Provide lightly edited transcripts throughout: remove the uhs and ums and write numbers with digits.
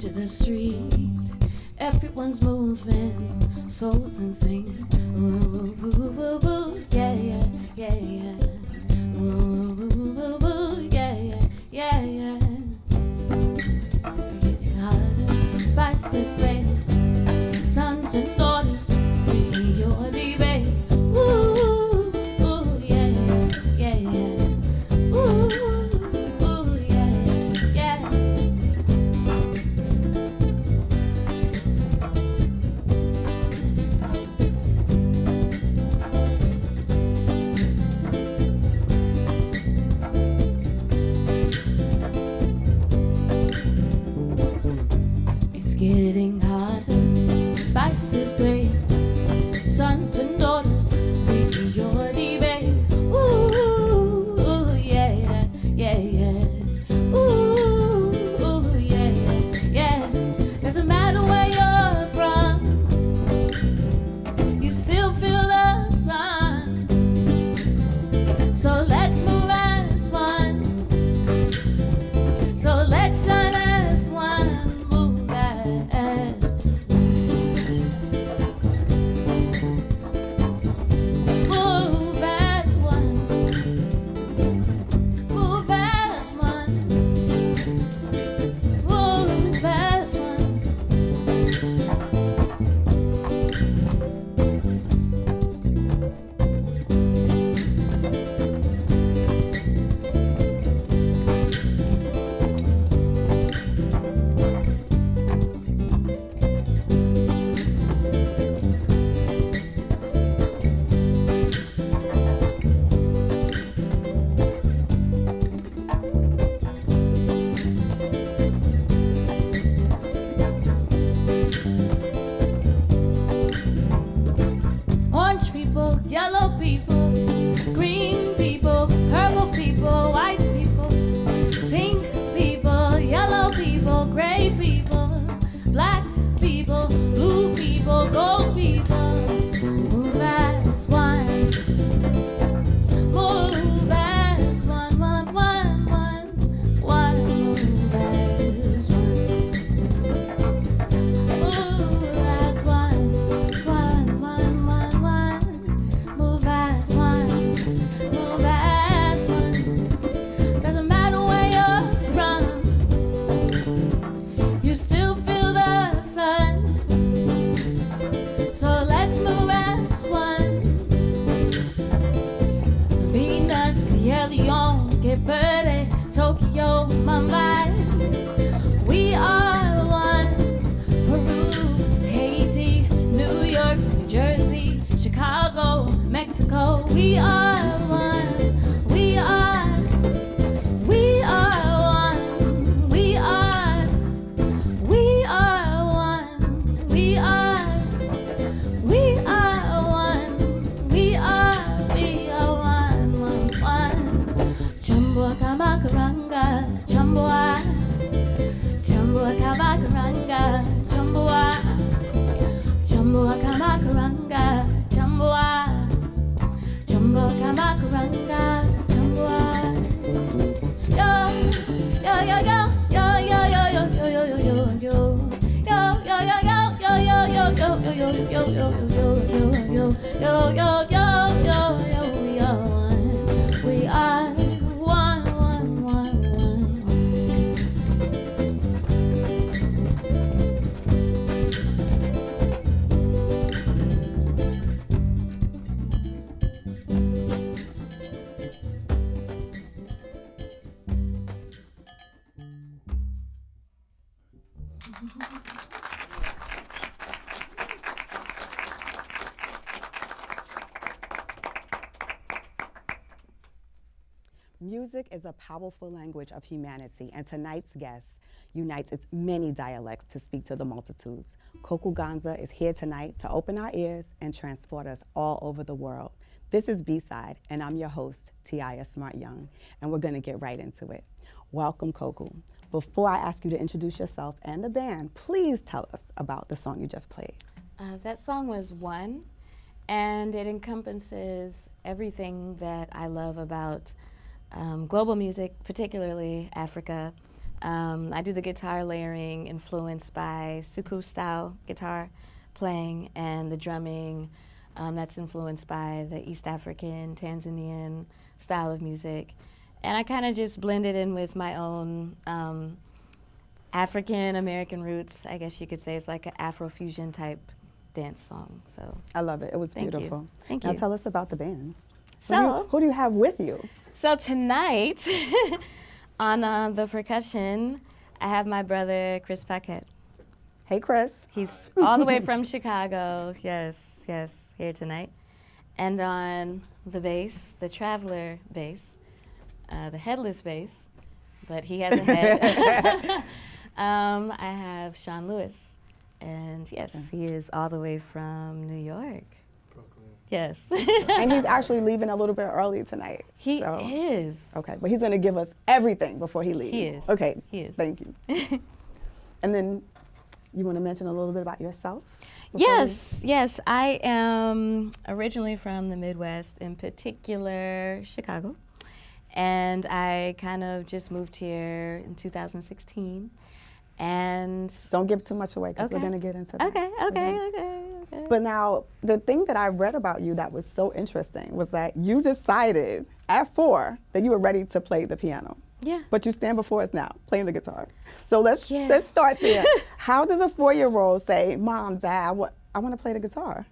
The street, everyone's moving, souls and sing. Ooh, ooh, ooh, ooh, yeah, yeah, yeah, yeah. Ooh, ooh, ooh, ooh, yeah, yeah, yeah, yeah. It's getting harder, spice is great. Sons and daughters, be your debates. Ooh, ooh, yeah, yeah, yeah, yeah. Ooh. Getting harder, spice is great. Sons and daughters, free your debates. Ooh, ooh, yeah, yeah, yeah, yeah. Ooh, ooh, yeah, yeah, yeah. Doesn't matter where you're from, you still feel the sun. So let's move as one. So let's shine as one. Yellow people, green people, purple people, white people, pink people, yellow people, gray people, black people, blue people, gold people. Move as one. Move as one, one, one, one, one. Move as one. Move as one, one, one, one, one. Move as one, move as one. Doesn't matter where you're from, you still feel the sun. So let's move as one. Venus, Sierra Leone, Cape Verde, Tokyo, Mumbai. We are one. Peru, Haiti, New York, New Jersey, Chicago, Mexico, we are one. We are one. We are one. We are one. We are. We are one. We are one, one, one. Chambua kamakaranga, chambua. Chambua kamakaranga, chambua. Chambua kamakaranga, chambua. Chambua kamakaranga, chambua. Yo, yo, yo, yo, yo, yo, yo, yo, yo, yo, yo, yo. Yo, yo, yo, yo, yo, yo, yo, yo, yo, yo, yo, yo, yo, yo, yo, we are one. We are one, one, one, one. Music is a powerful language of humanity, and tonight's guest unites its many dialects to speak to the multitudes. Koku Gonza is here tonight to open our ears and transport us all over the world. This is B-Side, and I'm your host, Tiaya Smart Young, and we're gonna get right into it. Welcome, Koku. Before I ask you to introduce yourself and the band, please tell us about the song you just played. That song was One, and it encompasses everything that I love about global music, particularly Africa. I do the guitar layering influenced by Suku style guitar playing, and the drumming that's influenced by the East African, Tanzanian style of music. And I kind of just blended in with my own African American roots, I guess you could say. It's like an Afro-fusion type dance song. So I love it. It was beautiful. Thank you. Now tell us about the band. So who do you have with you? So tonight, on the percussion, I have my brother, Chris Paquette. Hey, Chris. He's all the way from Chicago. Yes, here tonight. And on the bass, the Traveler bass, the headless bass, but he has a head. I have Sean Lewis. And yes, he is all the way from New York. Yes. And he's actually leaving a little bit early tonight. He is. Okay, but he's going to give us everything before he leaves. He is. Okay, he is. Thank you. And then you want to mention a little bit about yourself? Yes. I am originally from the Midwest, in particular Chicago. And I kind of just moved here in 2016. And don't give too much away because we're going to get into that. Okay. But now, the thing that I read about you that was so interesting was that you decided at 4 that you were ready to play the piano. Yeah. But you stand before us now playing the guitar. So let's start there. How does a 4-year-old say, Mom, Dad, I want to play the guitar?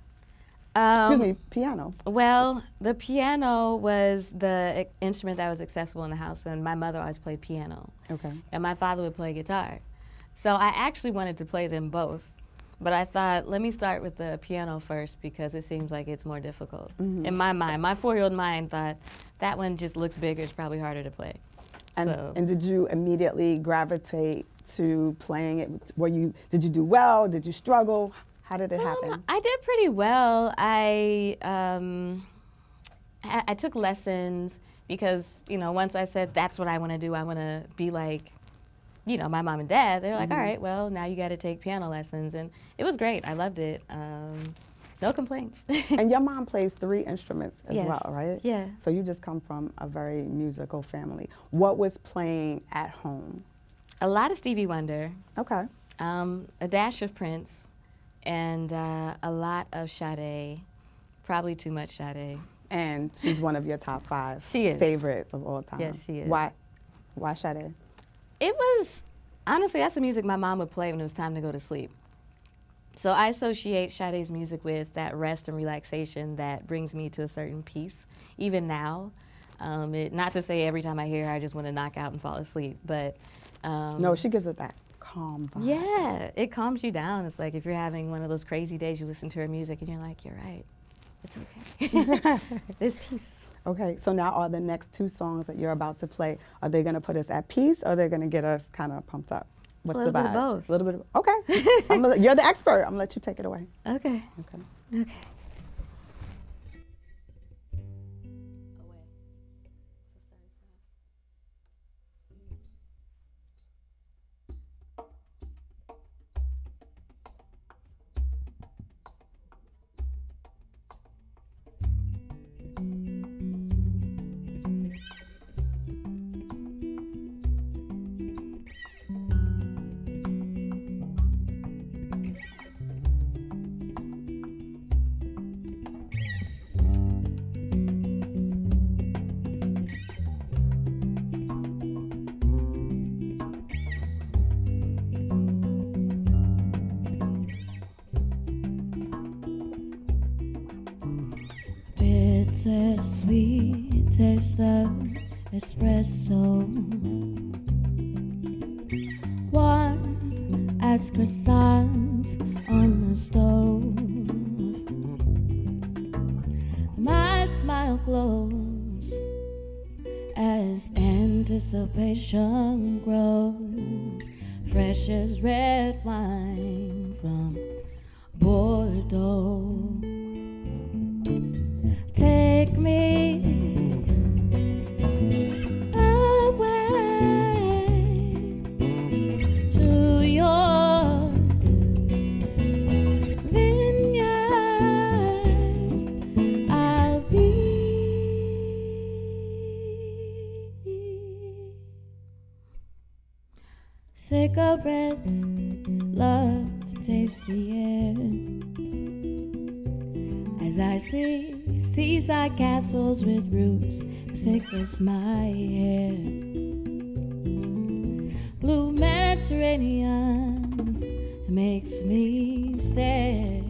Piano. Well, the piano was the instrument that was accessible in the house, and my mother always played piano. Okay. And my father would play guitar. So I actually wanted to play them both, but I thought, let me start with the piano first because it seems like it's more difficult. Mm-hmm. In my mind, my 4-year-old mind thought, that one just looks bigger, it's probably harder to play. And did you immediately gravitate to playing it? Did you do well? Did you struggle? How did it happen? I did pretty well. I took lessons because, once I said that's what I want to do, I want to be like, my mom and dad. They're like, all right, well, now you got to take piano lessons. And it was great. I loved it. No complaints. And your mom plays 3 instruments as well, right? Yeah. So you just come from a very musical family. What was playing at home? A lot of Stevie Wonder. Okay. A dash of Prince. And a lot of Sade, probably too much Sade. And she's one of your top 5 favorites of all time. Yes, she is. Why Sade? It was, honestly, that's the music my mom would play when it was time to go to sleep. So I associate Sade's music with that rest and relaxation that brings me to a certain peace, even now. Not to say every time I hear her, I just want to knock out and fall asleep, but... no, she gives it that calm vibe. Yeah, it calms you down. It's like if you're having one of those crazy days, you listen to her music and you're like, you're right, it's okay. There's peace. Okay, so now are the next 2 songs that you're about to play, are they going to put us at peace or are they going to get us kind of pumped up? What's the vibe? A little bit of both. A little bit of, okay. You're the expert. I'm going to let you take it away. Okay. Bittersweet taste of espresso, warm as croissants on the stove. My smile glows as anticipation grows. precious red wine from Bordeaux. Take me away to your vineyard. I'll be cigarettes, love to taste the air. As I see seaside castles with roofs as thick as my hair. Blue Mediterranean makes me stare.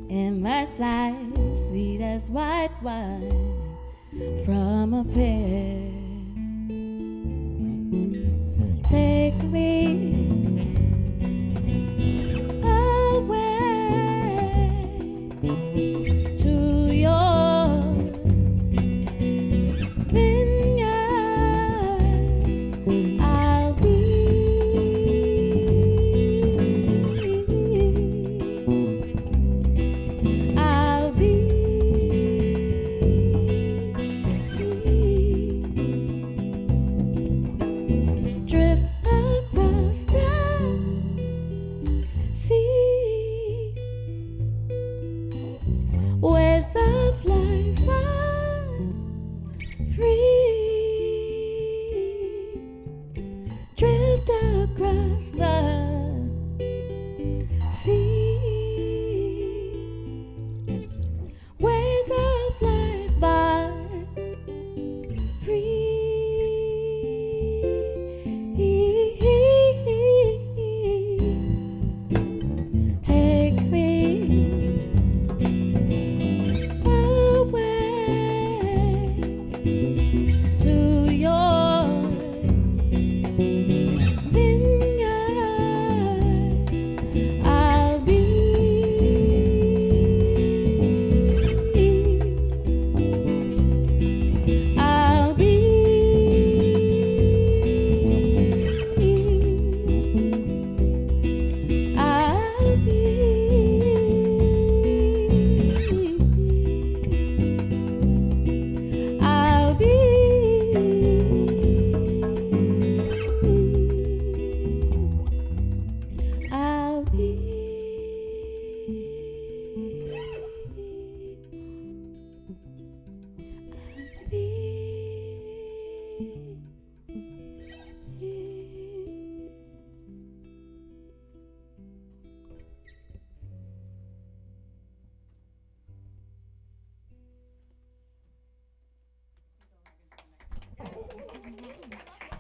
In my sight, sweet as white wine from a pear. Take me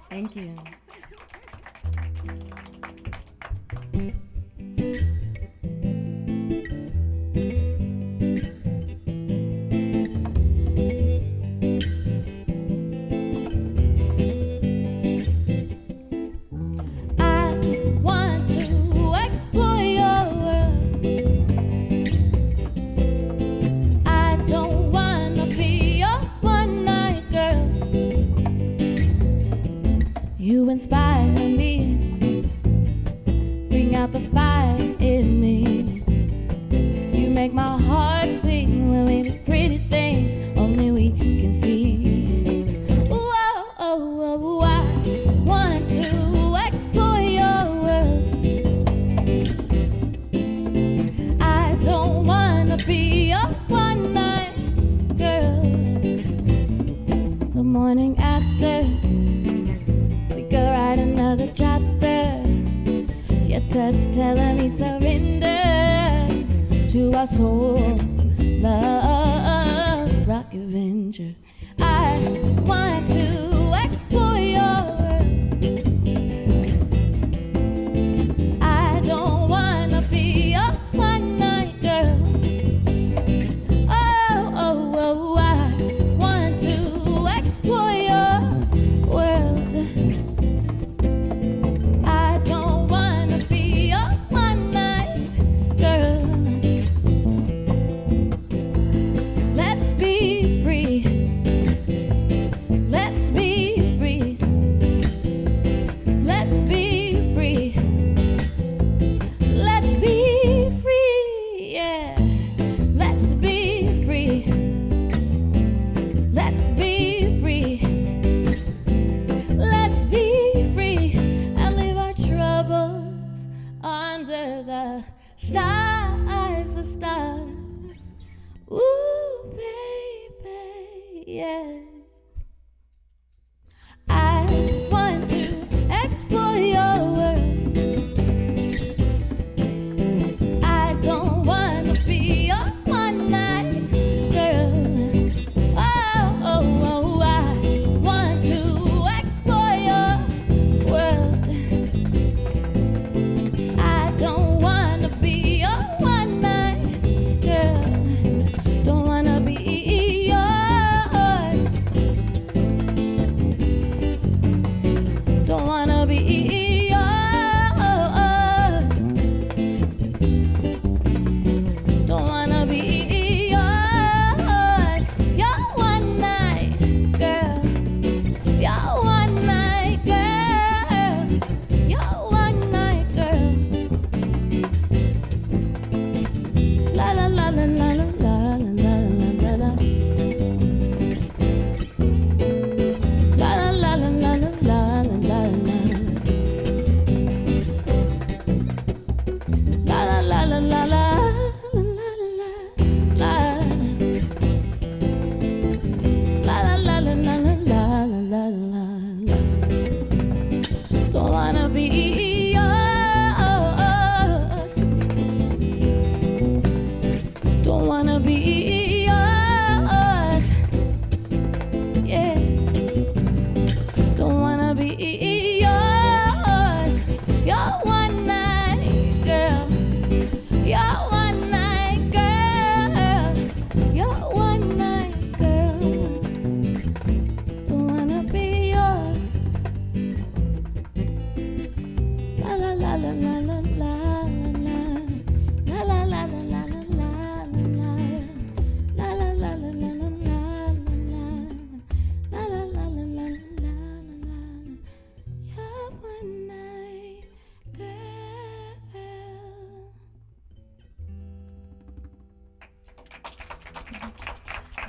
Thank you. You inspire me, bring out the fire in me. You make my heart sing when we do pretty things only we can see. Whoa, oh, oh, I want to explore your world. I don't wanna be a one night girl. The morning after another chapter, your touch telling me surrender to our soul, love, rock adventure. I want to explore your world. I don't wanna be a one night girl. Oh, oh, oh, I want to explore your world. Let's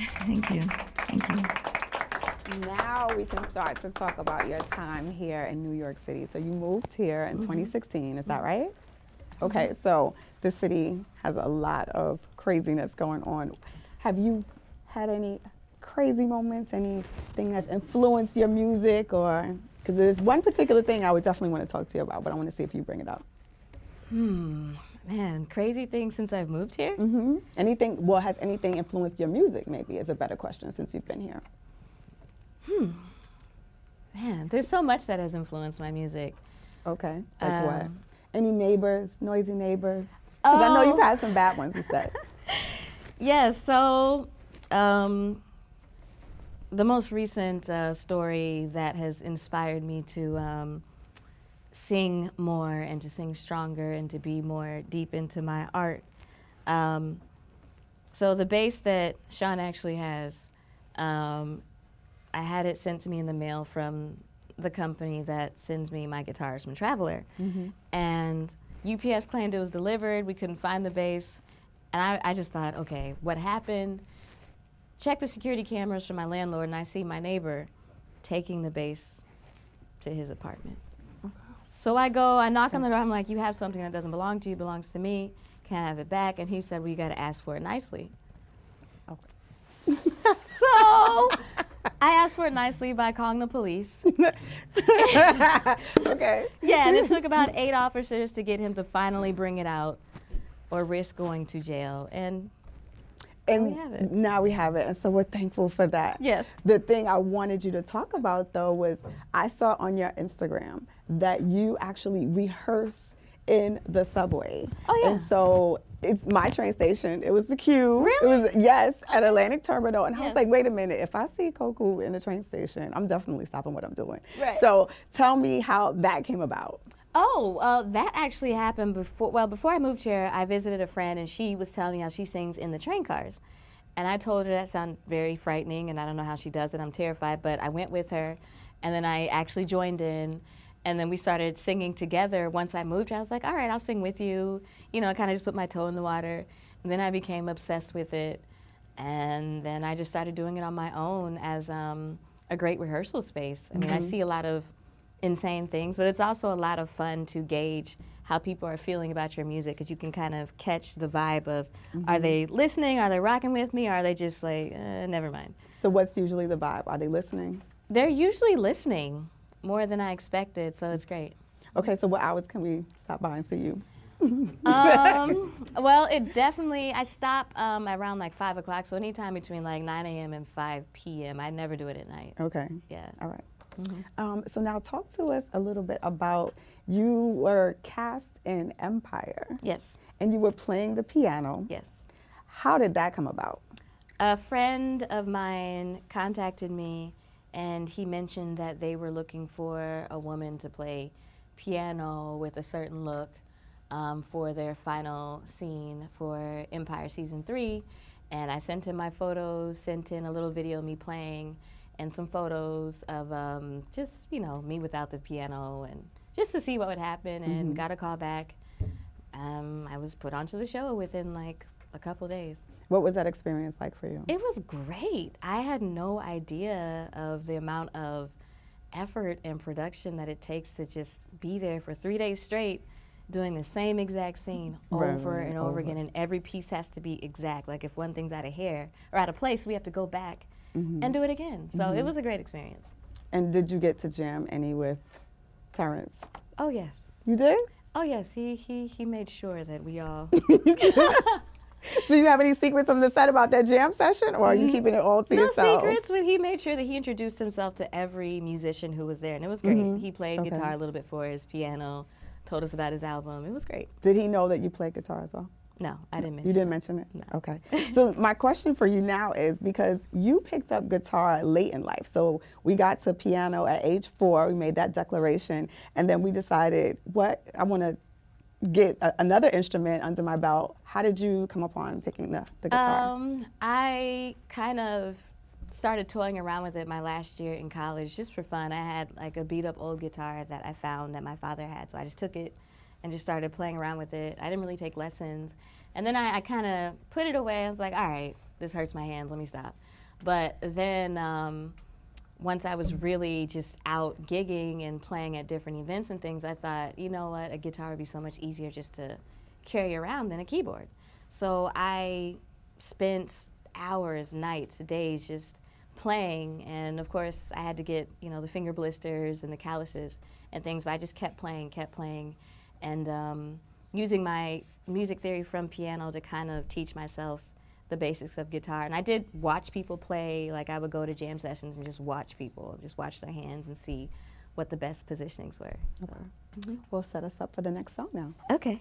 Thank you. Thank you. Now we can start to talk about your time here in New York City. So you moved here in 2016, is that right? Okay, so the city has a lot of craziness going on. Have you had any crazy moments, anything that's influenced your music, or, because there's one particular thing I would definitely want to talk to you about, but I want to see if you bring it up. Man, crazy things since I've moved here? Anything, well, has anything influenced your music, maybe, is a better question since you've been here? Man, there's so much that has influenced my music. Okay, like what? Any neighbors, noisy neighbors? Because I know you've had some bad ones, you said. Yes, so the most recent story that has inspired me to sing more and to sing stronger and to be more deep into my art. So the bass that Sean actually has, I had it sent to me in the mail from the company that sends me my guitars from Traveler. And UPS claimed it was delivered, we couldn't find the bass. And I just thought, okay, what happened? Check the security cameras from my landlord, and I see my neighbor taking the bass to his apartment. So I knock on the door, I'm like, you have something that doesn't belong to you, belongs to me, can I have it back? And he said, well, you gotta ask for it nicely. So I asked for it nicely by calling the police. Okay. Yeah, and it took about 8 officers to get him to finally bring it out or risk going to jail. And we have it. Now we have it, and so we're thankful for that. Yes. The thing I wanted you to talk about, though, was I saw on your Instagram that you actually rehearse in the subway. Oh, yeah. And so it's my train station. It was the queue. Really? It was, yes, at Atlantic Terminal. And I was Yes. like, wait a minute, if I see Koku in the train station, I'm definitely stopping what I'm doing. Right. So tell me how that came about. Oh, that actually happened before. Well, before I moved here, I visited a friend, and she was telling me how she sings in the train cars. And I told her that sounded very frightening, and I don't know how she does it. I'm terrified, but I went with her, and then I actually joined in, and then we started singing together. Once I moved here, I was like, all right, I'll sing with you. You know, I kind of just put my toe in the water, and then I became obsessed with it, and then I just started doing it on my own as a great rehearsal space. I mean, I see a lot of insane things, but it's also a lot of fun to gauge how people are feeling about your music, because you can kind of catch the vibe of, are they listening, are they rocking with me, or are they just like, never mind. So what's usually the vibe? Are they listening? They're usually listening more than I expected, so it's great. Okay, so what hours can we stop by and see you? Well, it definitely, I stop around like 5 o'clock, so anytime between like 9 a.m. and 5 p.m. I never do it at night. Okay. Yeah. All right. So now talk to us a little bit about, you were cast in Empire. Yes. And you were playing the piano. Yes. How did that come about? A friend of mine contacted me, and he mentioned that they were looking for a woman to play piano with a certain look for their final scene for Empire Season 3. And I sent him my photos, sent in a little video of me playing, and some photos of just, you know, me without the piano, and just to see what would happen, and got a call back. I was put onto the show within like a couple days. What was that experience like for you? It was great. I had no idea of the amount of effort and production that it takes to just be there for 3 days straight doing the same exact scene over and over again, and every piece has to be exact. Like if one thing's out of hair or out of place, we have to go back and do it again. So it was a great experience. And did you get to jam any with Terrence? Oh yes. You did? Oh yes, he made sure that we all. So you have any secrets from the set about that jam session, or are you keeping it all to yourself? No secrets, but he made sure that he introduced himself to every musician who was there, and it was great. He played guitar a little bit for his piano, told us about his album. It was great. Did he know that you played guitar as well? No, I didn't mention it. You didn't mention it? No. Okay. So my question for you now is, because you picked up guitar late in life. So we got to piano at age 4, we made that declaration, and then we decided, I want to get another instrument under my belt. How did you come upon picking the guitar? I kind of started toying around with it my last year in college just for fun. I had like a beat up old guitar that I found that my father had, so I just took it and just started playing around with it. I didn't really take lessons. And then I kind of put it away. I was like, all right, this hurts my hands, let me stop. But then once I was really just out gigging and playing at different events and things, I thought, you know what, a guitar would be so much easier just to carry around than a keyboard. So I spent hours, nights, days just playing, and of course I had to get, you know, the finger blisters and the calluses and things, but I just kept playing, and using my music theory from piano to kind of teach myself the basics of guitar. And I did watch people play, like I would go to jam sessions and just watch people, just watch their hands and see what the best positionings were. Okay. We'll set us up for the next song now. Okay.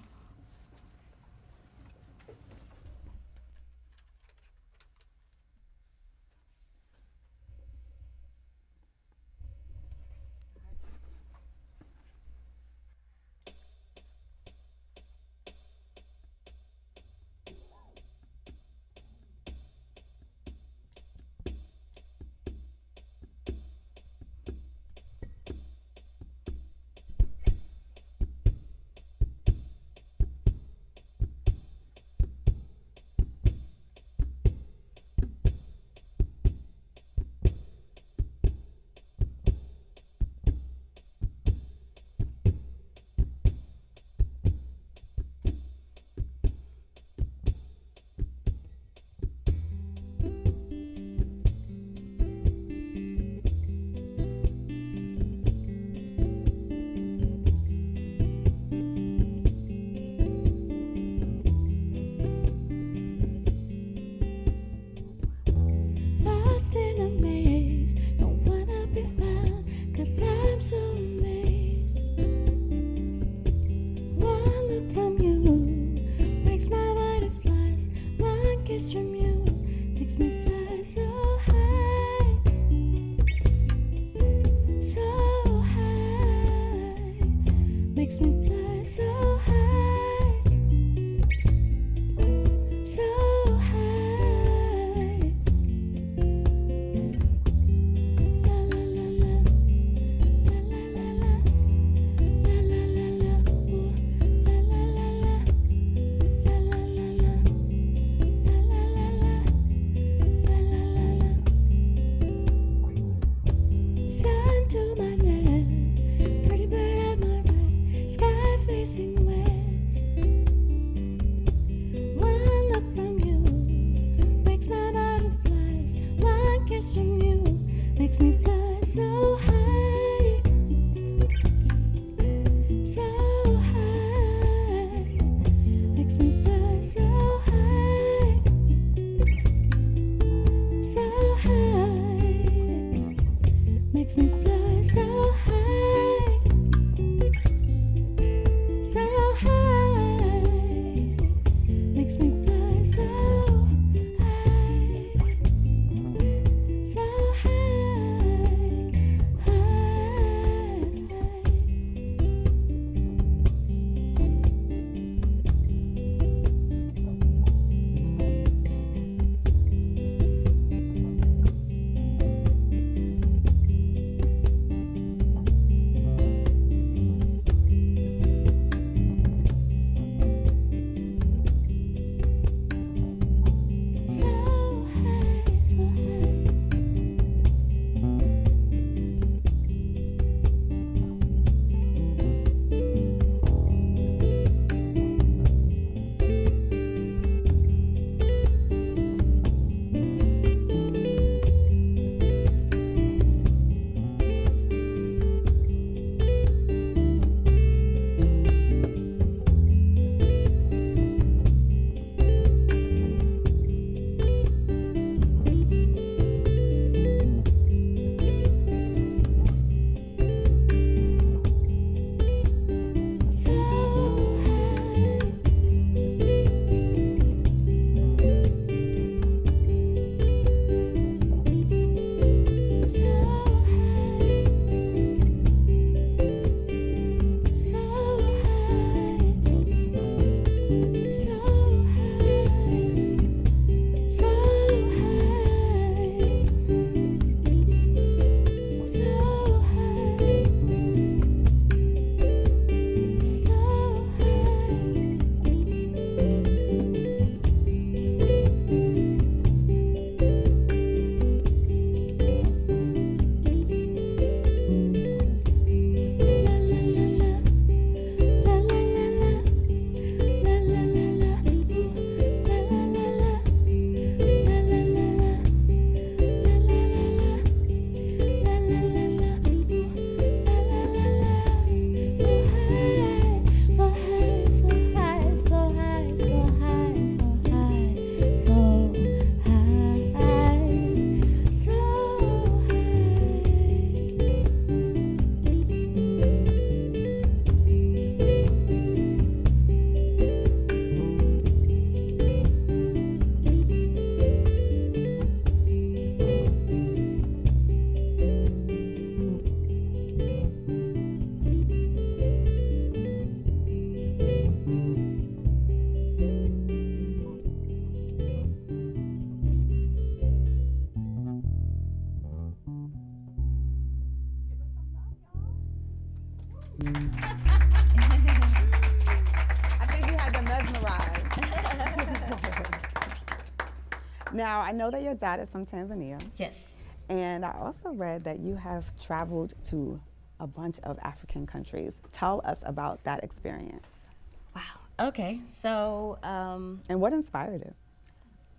Now, I know that your dad is from Tanzania, Yes. and I also read that you have traveled to a bunch of African countries. Tell us about that experience. Wow. Okay. So And what inspired it?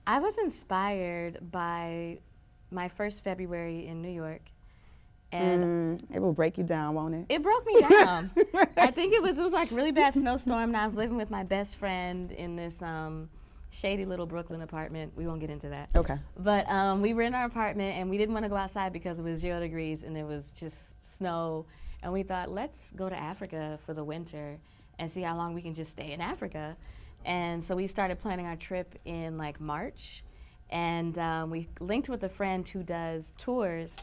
I was inspired by my first February in New York, and It will break you down, won't it? it broke me down. I think it was like a really bad snowstorm, and I was living with my best friend in this shady little Brooklyn apartment. We won't get into that. Okay. But we were in our apartment, and we didn't want to go outside because it was 0 degrees and it was just snow. And we thought, let's go to Africa for the winter and see how long we can just stay in Africa. And so we started planning our trip in like March, and we linked with a friend who does tours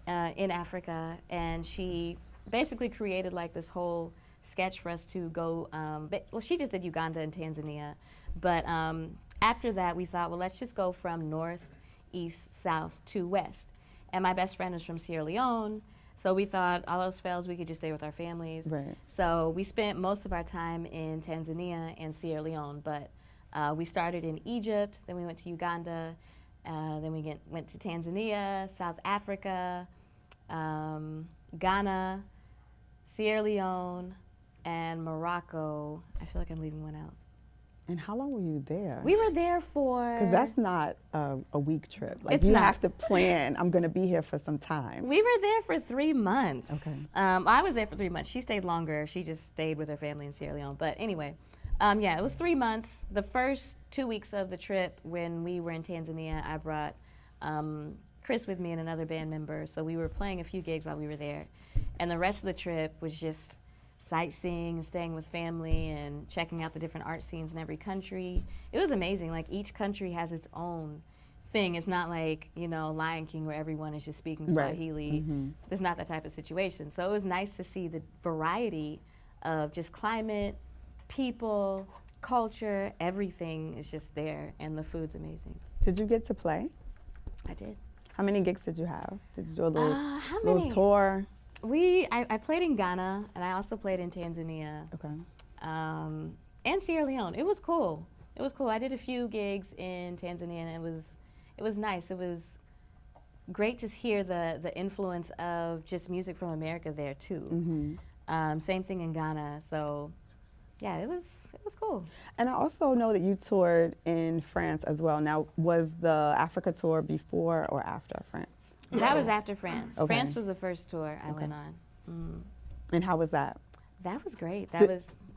in Africa, and she basically created like this whole sketch for us to go. Well, she just did Uganda and Tanzania, but after that we thought, well, let's just go from north, east, south to west. And my best friend is from Sierra Leone, so we thought all else fails, we could just stay with our families. Right. So we spent most of our time in Tanzania and Sierra Leone, but we started in Egypt, then we went to Uganda, then we went to Tanzania, South Africa, Ghana, Sierra Leone, and Morocco. I feel like I'm leaving one out. And how long were you there? We were there for... Because that's not a week trip. Like, It's you not. have to plan, I'm going to be here for some time. We were there for 3 months. Okay. I was there for 3 months. She stayed longer. She just stayed with her family in Sierra Leone. But anyway, yeah, it was 3 months. The first 2 weeks of the trip, when we were in Tanzania, I brought Chris with me and another band member. So we were playing a few gigs while we were there. And the rest of the trip was just sightseeing and staying with family and checking out the different art scenes in every country. It was amazing. Like, each country has its own thing. It's not like, you know, Lion King where everyone is just speaking Right. Swahili. It's not that type of situation. So it was nice to see the variety of just climate, people, culture, everything is just there, and the food's amazing. Did you get to play? I did. How many gigs did you have? Did you do a little, How little many? tour? I played in Ghana, and I also played in Tanzania. Okay. And Sierra Leone. It was cool. It was cool. I did a few gigs in Tanzania, and it was nice. It was great to hear the influence of just music from America there too. Same thing in Ghana. So yeah, it was cool. And I also know that you toured in France as well. Now, was the Africa tour before or after France? That was after France. Okay. France was the first tour I went on. And how was that? That was great.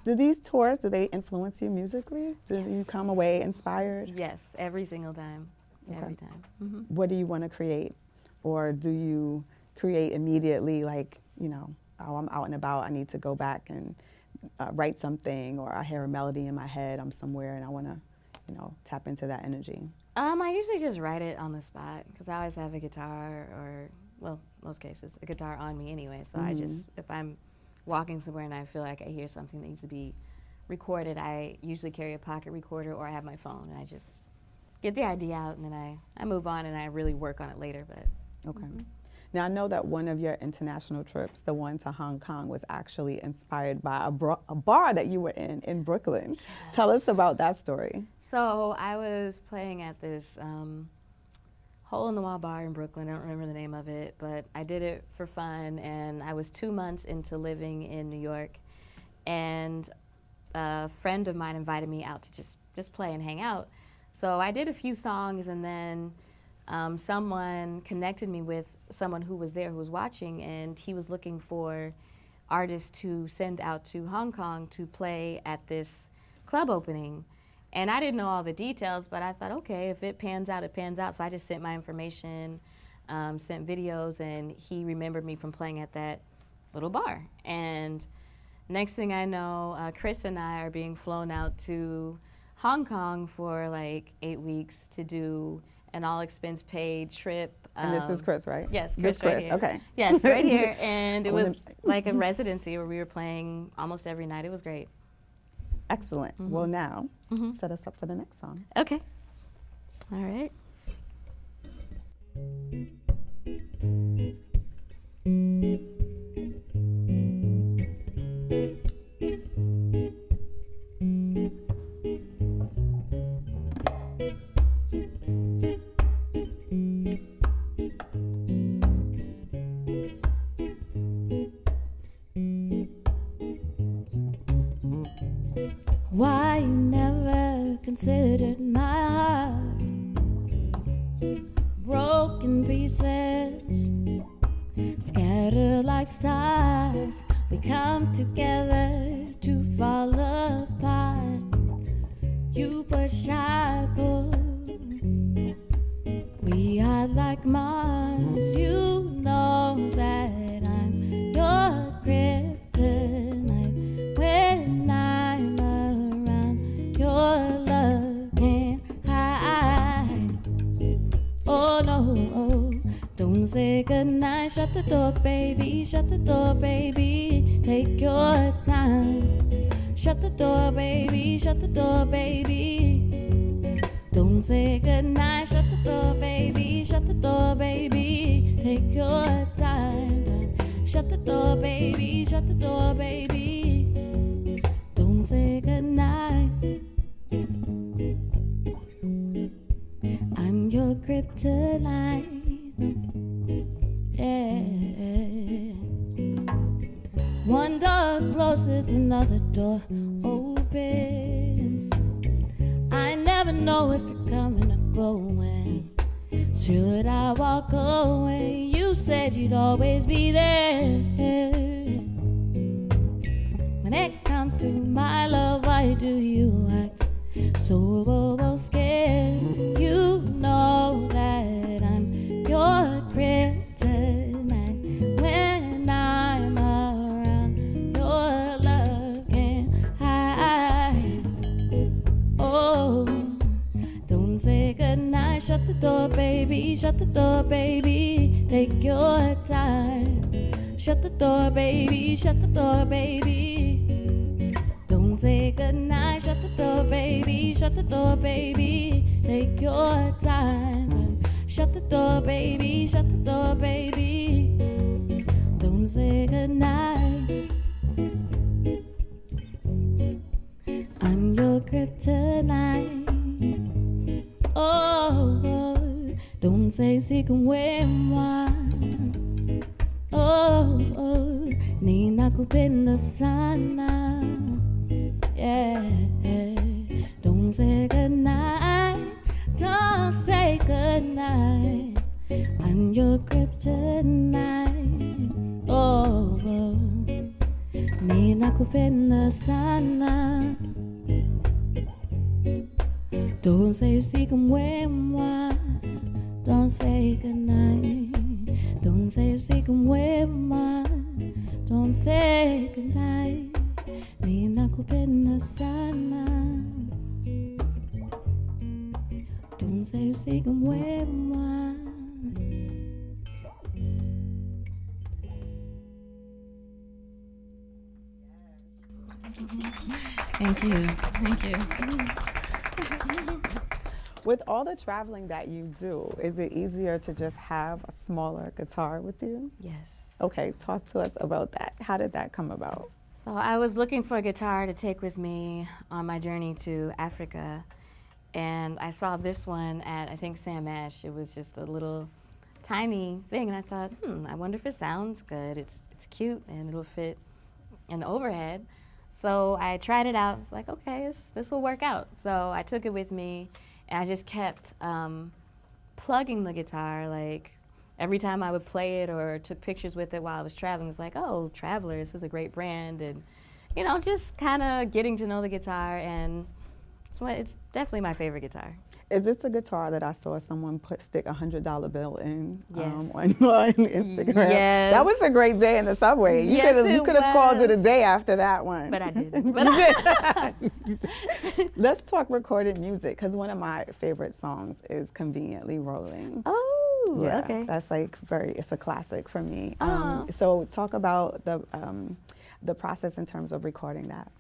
Do these tours, do they influence you musically? Do you Yes. come away inspired? Yes, every single time. Okay. Every time. What do you want to create? Or do you create immediately, like, you know, oh, I'm out and about, I need to go back and write something, or I hear a melody in my head, I'm somewhere and I want to, you know, tap into that energy? I usually just write it on the spot because I always have a guitar, or, well, most cases, a guitar on me anyway. So I just, if I'm walking somewhere and I feel like I hear something that needs to be recorded, I usually carry a pocket recorder, or I have my phone, and I just get the idea out, and then I move on and I really work on it later. But Okay. Now, I know that one of your international trips, the one to Hong Kong, was actually inspired by a bar that you were in Brooklyn. Yes. Tell us about that story. So I was playing at this hole-in-the-wall bar in Brooklyn. I don't remember the name of it, but I did it for fun, and I was 2 months into living in New York, and a friend of mine invited me out to just play and hang out. So I did a few songs, and then someone connected me with someone who was there, who was watching, and he was looking for artists to send out to Hong Kong to play at this club opening. And I didn't know all the details, but I thought, okay, if it pans out, it pans out. So I just sent my information, sent videos, and he remembered me from playing at that little bar. And next thing I know, Chris and I are being flown out to Hong Kong for like 8 weeks to do an all-expense paid trip. And this is Chris, right? Yes, This Chris right here. Okay. Yes, right here. And it was like a residency where we were playing almost every night. It was great. Excellent. Well, now, set us up for the next song. Okay. All right. broken pieces, scattered like stars. We come together to fall apart. You push, I pull. We are like Mars. You know that I'm your kryptonite. When I'm around, your love can't hide. Oh no, don't say goodnight. Shut the door, baby. Shut the door, baby. Take your time. Shut the door, baby. Shut the door, baby. Don't say goodnight. Shut the door, baby. Shut the door, baby. Take your time. Shut the door, baby. Shut the door, baby. Don't say goodnight. I'm your kryptonite. Yeah. One door closes, another door opens. I never know if you're coming or going. Should I walk away? You said you'd always be there. When it comes to my love, why do you act so scared? You know that I'm your kryptonite. When I'm around, your love can't hide. Oh, don't say goodnight. Shut the door, baby. Shut the door, baby. Take your time. Shut the door, baby. Shut the door, baby. Don't say goodnight. Shut the door, baby. Shut the door, baby. Take your time. Shut the door, baby. Shut the door, baby. Don't say goodnight. I'm your kryptonite. Oh, don't say sikumwema. Oh, ninakupenda sana. Yeah, don't say goodnight. Don't say goodnight. I'm your kryptonite. Oh, ninakupenda sana. Don't say sikumwema. Don't say goodnight. Don't say sikumwema. Don't say goodnight. Ninakupenda sana. Don't say sikumwema. Thank you. Thank you. With all the traveling that you do, is it easier to just have a smaller guitar with you? Yes. Okay, talk to us about that. How did that come about? So I was looking for a guitar to take with me on my journey to Africa, and I saw this one at, I think, Sam Ash. It was just a little tiny thing, and I thought, I wonder if it sounds good. It's cute, and it'll fit in the overhead. So I tried it out. I was like, okay, this will work out. So I took it with me, and I just kept plugging the guitar. Like every time I would play it or took pictures with it while I was traveling, it was like, oh, Travelers is a great brand, and just kind of getting to know the guitar, and it's definitely my favorite guitar. Is this the guitar that I saw someone stick $100 bill in Yes. on Instagram? Yes. That was a great day in the subway. You could have called it a day after that one. But I didn't. You did. Let's talk recorded music, because one of my favorite songs is Conveniently Rolling. Oh, Yeah, okay. that's it's a classic for me. Oh. So talk about the process in terms of recording that.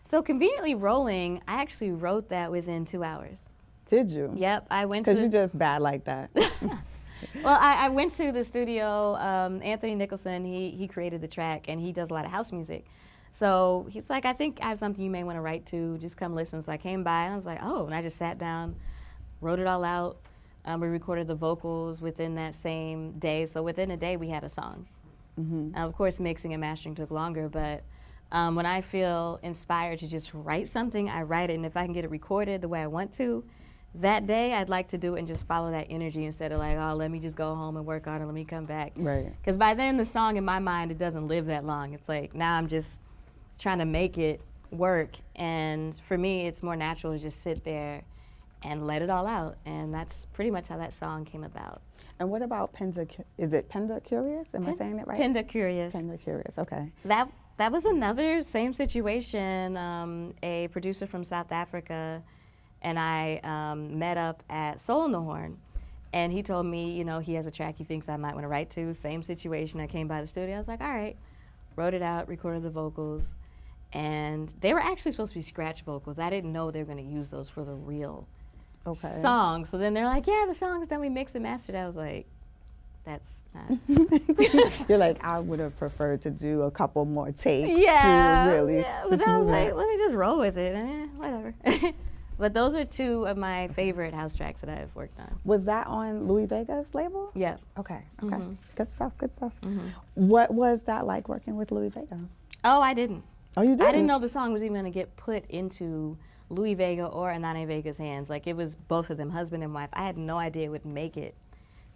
So Conveniently Rolling, I actually wrote that within 2 hours. Did you? Yep, I went to Because you're just bad like that. Well, I went to the studio. Anthony Nicholson, he created the track, and he does a lot of house music. So he's like, I think I have something you may want to write to. Just come listen. So I came by, and I was like, oh, and I just sat down, wrote it all out. We recorded the vocals within that same day. So within a day, we had a song. Mm-hmm. Of course, mixing and mastering took longer, but when I feel inspired to just write something, I write it. And if I can get it recorded the way I want to, that day I'd like to do it and just follow that energy instead of like, oh, let me just go home and work on it, let me come back. Right. Because by then the song in my mind, it doesn't live that long. It's like now I'm just trying to make it work, and for me it's more natural to just sit there and let it all out, and that's pretty much how that song came about. And what about is it Penda Curious? Am I saying it right? Penda Curious. Penda Curious, okay. That was another same situation. A producer from South Africa and I met up at Soul in the Horn, and he told me, you know, he has a track he thinks I might want to write to. Same situation. I came by the studio. I was like, all right, wrote it out, recorded the vocals, and they were actually supposed to be scratch vocals. I didn't know they were going to use those for the real song. So then they're like, yeah, the song's done. We mixed and mastered. I was like, that's not. You're like, I would have preferred to do a couple more takes to really. Yeah, but I was like, let me just roll with it. Whatever. But those are two of my favorite house tracks that I've worked on. Was that on Louie Vega's label? Yeah. Okay. Good stuff, good stuff. What was that like working with Louie Vega? Oh, I didn't. Oh, you didn't? I didn't know the song was even going to get put into Louie Vega or Anane Vega's hands. Like, it was both of them, husband and wife. I had no idea it would make it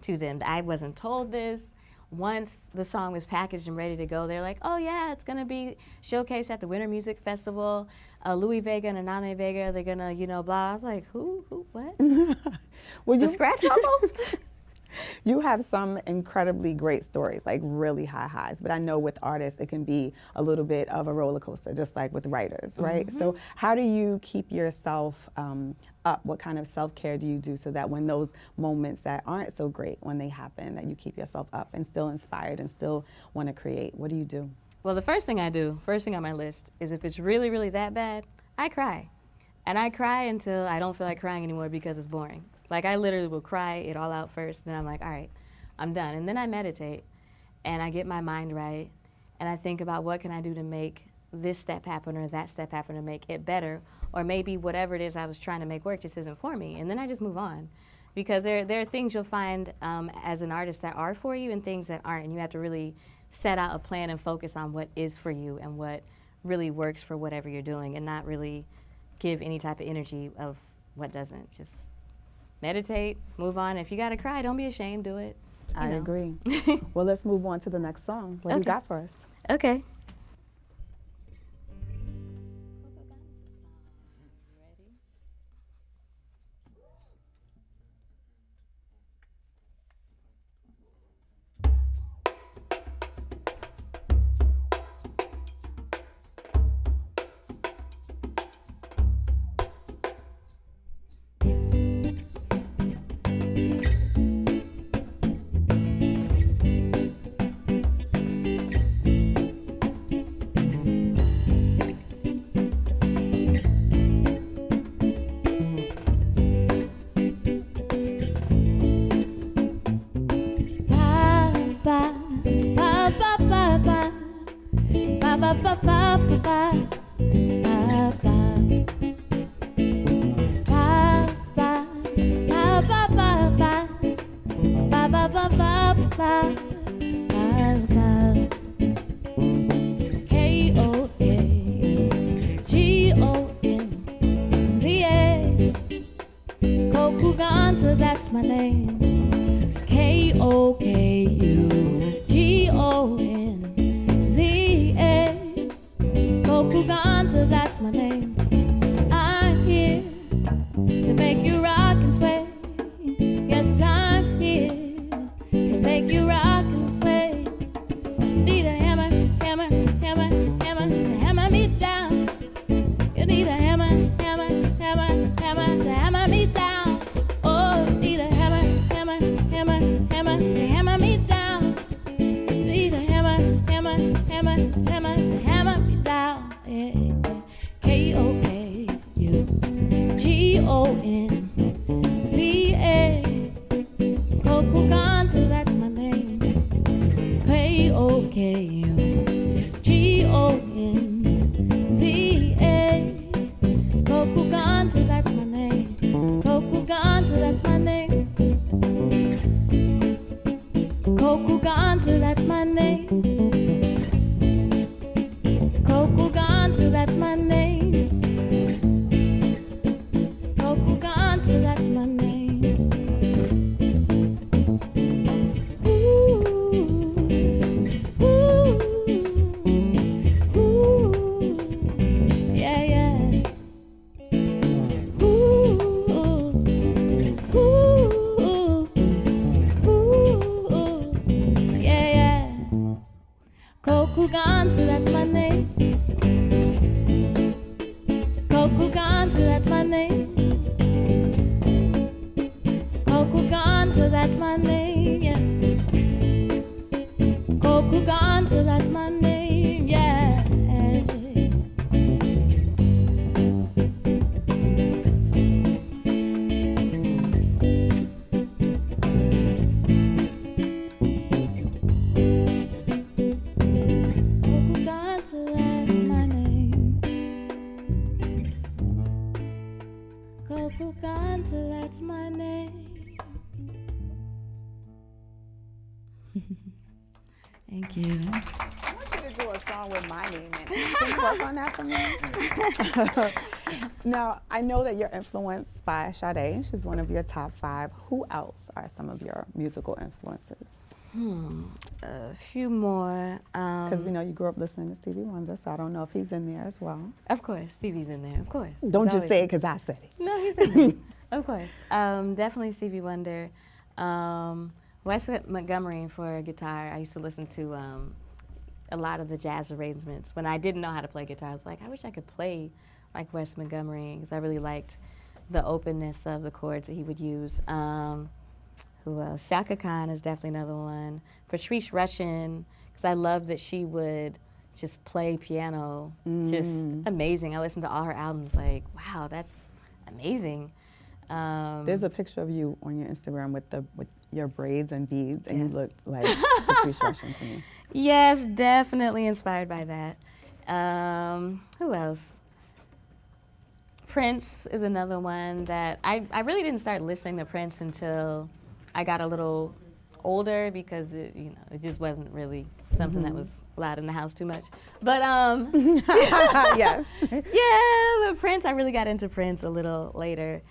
to them. I wasn't told this. Once the song was packaged and ready to go, they're like, oh yeah, it's gonna be showcased at the Winter Music Festival. Louie Vega and Anane Vega, they're gonna, you know, blah. I was like, who, what? Well, the scratch vocal? You have some incredibly great stories, like really high highs, but I know with artists it can be a little bit of a roller coaster, just like with writers, right? So how do you keep yourself up? What kind of self-care do you do so that when those moments that aren't so great, when they happen, that you keep yourself up and still inspired and still want to create? What do you do? Well, the first thing I do, first thing on my list, is if it's really, really that bad, I cry. And I cry until I don't feel like crying anymore because it's boring. Like, I literally will cry it all out first, then I'm like, all right, I'm done. And then I meditate, and I get my mind right, and I think about what can I do to make this step happen or that step happen to make it better, or maybe whatever it is I was trying to make work just isn't for me, and then I just move on. Because there are things you'll find as an artist that are for you and things that aren't, and you have to really set out a plan and focus on what is for you and what really works for whatever you're doing, and not really give any type of energy of what doesn't. Just meditate, move on. If you gotta cry, don't be ashamed, do it. I agree. Well, let's move on to the next song. What do you got for us? Okay. Koku Gonza, that's my name. Kokugonza. Koku Gonza, that's my name. I'm here to make you rock and sway. Yes, I'm here to make you rock and sway. Need a hammer, hammer, hammer, hammer to hammer me down. You need a hammer, hammer, hammer, hammer to hammer me down. Oh, you need a hammer, hammer, hammer, hammer to hammer me down. You need a hammer, hammer, hammer, hammer to hammer me down. Yeah, yeah. Kokugonza, Koku Gonza, that's my name. Kokugonza, Koku Gonza, that's my name. Koku Gonza, that's my name. Koku Gonza, that's my name. Koku Gonza, that's my name. Koku Gonza, that's my name, yeah. Koku Gonza, that's my name, yeah. Koku Gonza, that's my name. Koku Gonza, that's my name. Thank you. I want you to do a song with my name in it. Can you work on that for me? Now, I know that you're influenced by Sade. She's one of your top 5. Who else are some of your musical influences? A few more. Because we know you grew up listening to Stevie Wonder, so I don't know if he's in there as well. Of course, Stevie's in there, of course. Don't He's just always- say it because I said it. No, he's in there. Of course. Definitely Stevie Wonder. Wes Montgomery for guitar. I used to listen to a lot of the jazz arrangements. When I didn't know how to play guitar, I was like, I wish I could play like Wes Montgomery, because I really liked the openness of the chords that he would use. Who else? Shaka Khan is definitely another one. Patrice Rushen, because I loved that she would just play piano, just amazing. I listened to all her albums, like, wow, that's amazing. There's a picture of you on your Instagram with your braids and beads, and you Yes. look like Patrice Rushen to me. Yes, definitely inspired by that. Who else? Prince is another one that I really didn't start listening to Prince until I got a little older, because it just wasn't really something that was allowed in the house too much. But Yes. yeah, but Prince, I really got into Prince a little later.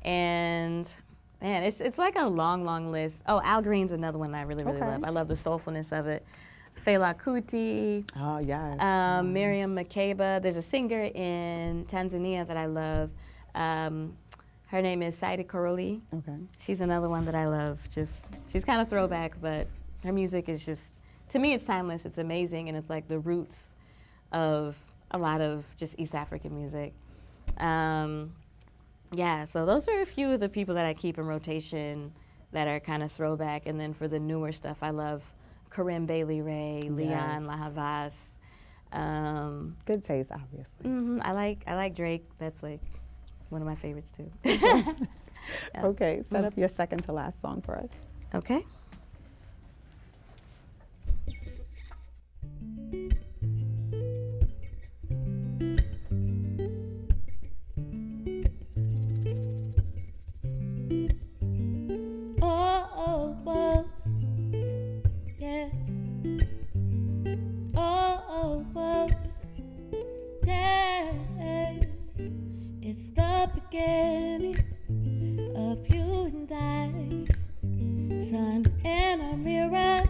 And man, it's like a long list. Oh, Al Green's another one that I really Okay. love. I love the soulfulness of it. Fela Kuti, Oh, yes. Miriam Makeba. There's a singer in Tanzania that I love. Her name is Saida Karoli. Okay. She's another one that I love. She's kind of throwback, but her music is just, to me, it's timeless. It's amazing, and it's like the roots of a lot of just East African music. Yeah, so those are a few of the people that I keep in rotation that are kind of throwback. And then for the newer stuff, I love Karim Bailey Ray, Leon Yes. Lahavas. Good taste, obviously. I like Drake. That's like one of my favorites too. Yeah. Okay, set up your second to last song for us. Okay. Oh, yeah. Oh, yeah. It's the beginning of you and I. Sun in a mirror,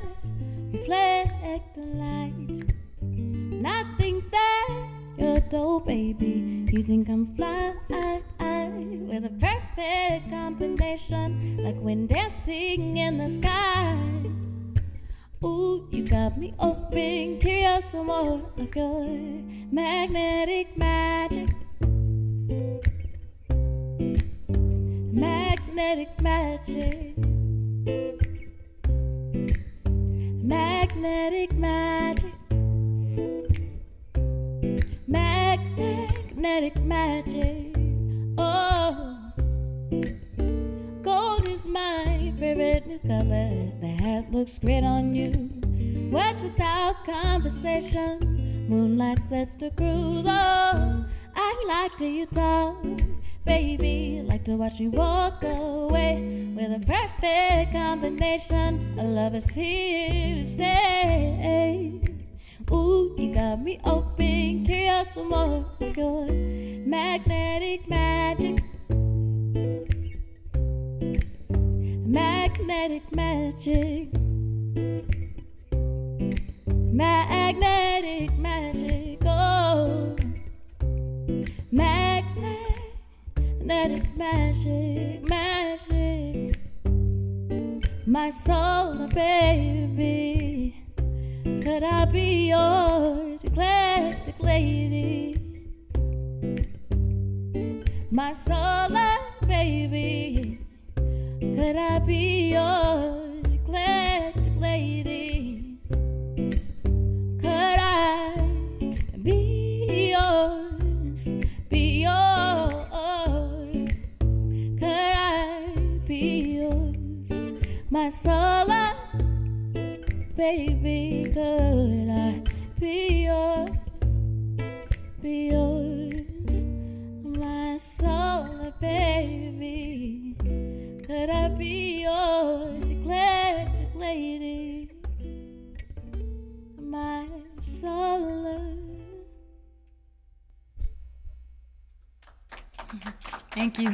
reflect the light. And I think that you're dope, baby. You think I'm fly with a perfect combination, like when dancing in the sky. Ooh, you got me open, curious for more of your magnetic magic. Magnetic magic. Magnetic magic. Magnetic magic. Oh, gold is my favorite new color. The hat looks great on you. Words without conversation. Moonlight sets the cruise. Oh, I like till you talk, baby. Like to watch you walk away with a perfect combination. I love is here to stay. Ooh, you got me open, curious for more of your magnetic magic. Magnetic magic. Magnetic magic. Oh, magnetic magic. Magic. My soul, baby. Could I be yours, eclectic lady? My soul, baby. Could I be yours? be yours. My solar, baby, could I be yours? Be yours. My solar, baby, could I be yours? Eclectic lady, my solar. Thank you.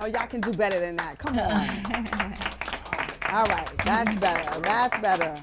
Oh, y'all can do better than that. Come on. All right, that's better. That's better.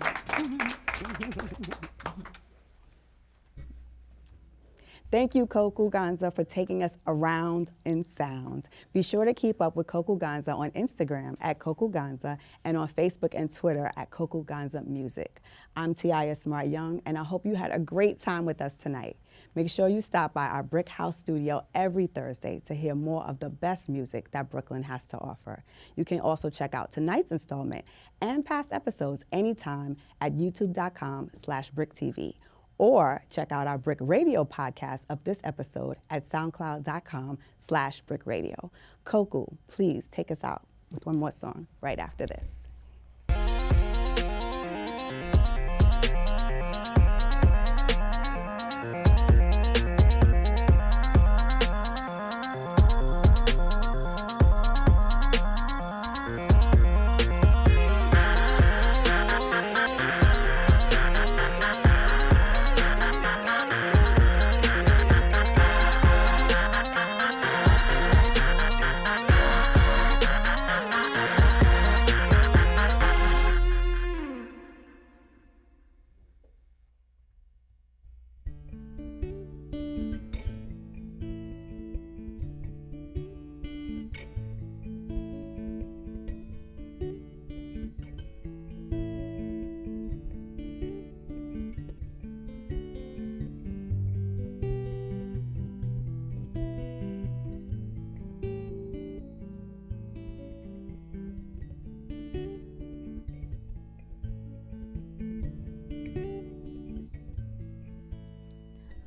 Thank you, Koku Gonza, for taking us around in sound. Be sure to keep up with Koku Gonza on Instagram at Koku Gonza and on Facebook and Twitter at Koku Gonza Music. I'm Tiaya Smart Young, and I hope you had a great time with us tonight. Make sure you stop by our BRIC House studio every Thursday to hear more of the best music that Brooklyn has to offer. You can also check out tonight's installment and past episodes anytime at youtube.com/BRICTV. Or check out our BRIC Radio podcast of this episode at soundcloud.com/BRIC Radio. Koku, please take us out with one more song right after this.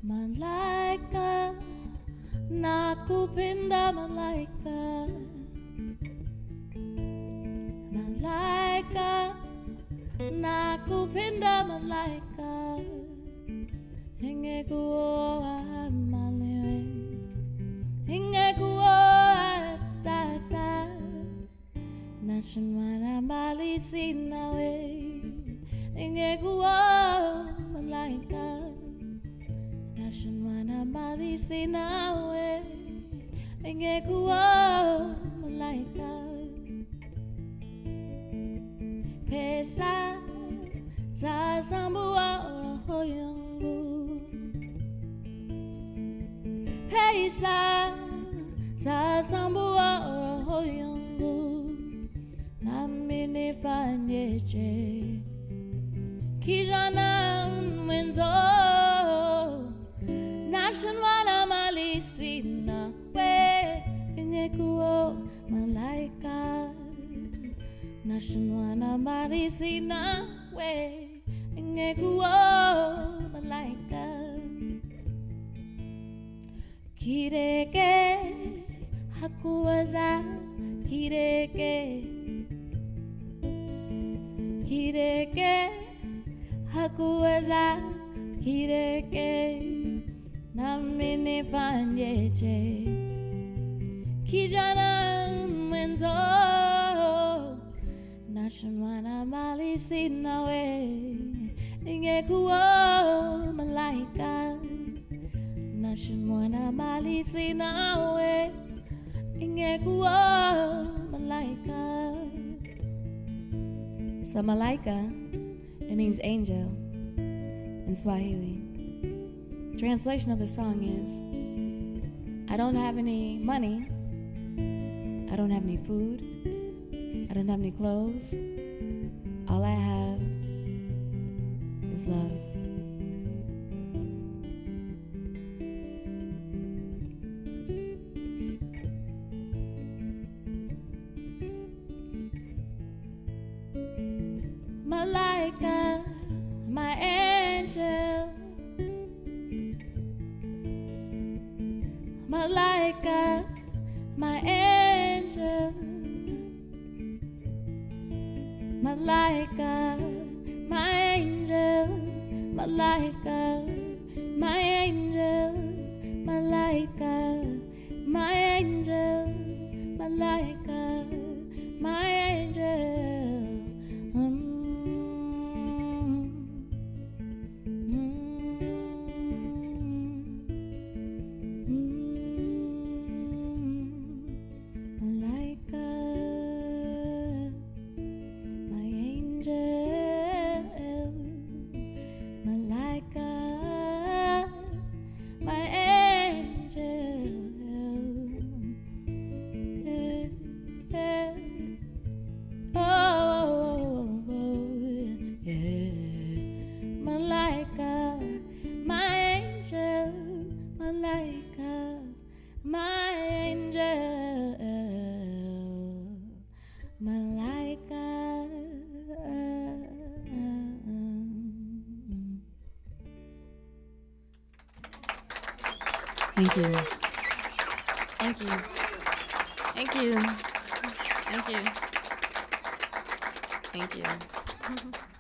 Malaika, nakupenda malaika. Malaika, nakupenda malaika. Ingekuwa malewe, ingekuwa tata. Nachimwana mali sinawe, ingekuwa malaika. Nashimwana mali sinawe, ingekuwa malaika. Pesa zasambua roho yangu, pesa zasambua roho yangu. Nami nifanyeje kijana mwenzo? Nashimwana mali sinawe, ingekuwa malaika. Nashimwana mali sinawe, ingekuwa malaika. Kireke hakuwaza, kireke, kireke hakuwaza, kireke. Nami nifanyeje kijana mwenzo? Nashimwana mali sinawe, ingekuwa malaika. Nashimwana mali sinawe, ingekuwa malaika. So malaika, it means angel in Swahili. Translation of the song is, I don't have any money, I don't have any food, I don't have any clothes, all I have is love. Malaika, my angel. Malaika, my Malaika, my angel, Malaika, my angel, Malaika, my angel, Malaika, my angel. Thank you. Thank you. Thank you. Thank you. Thank you.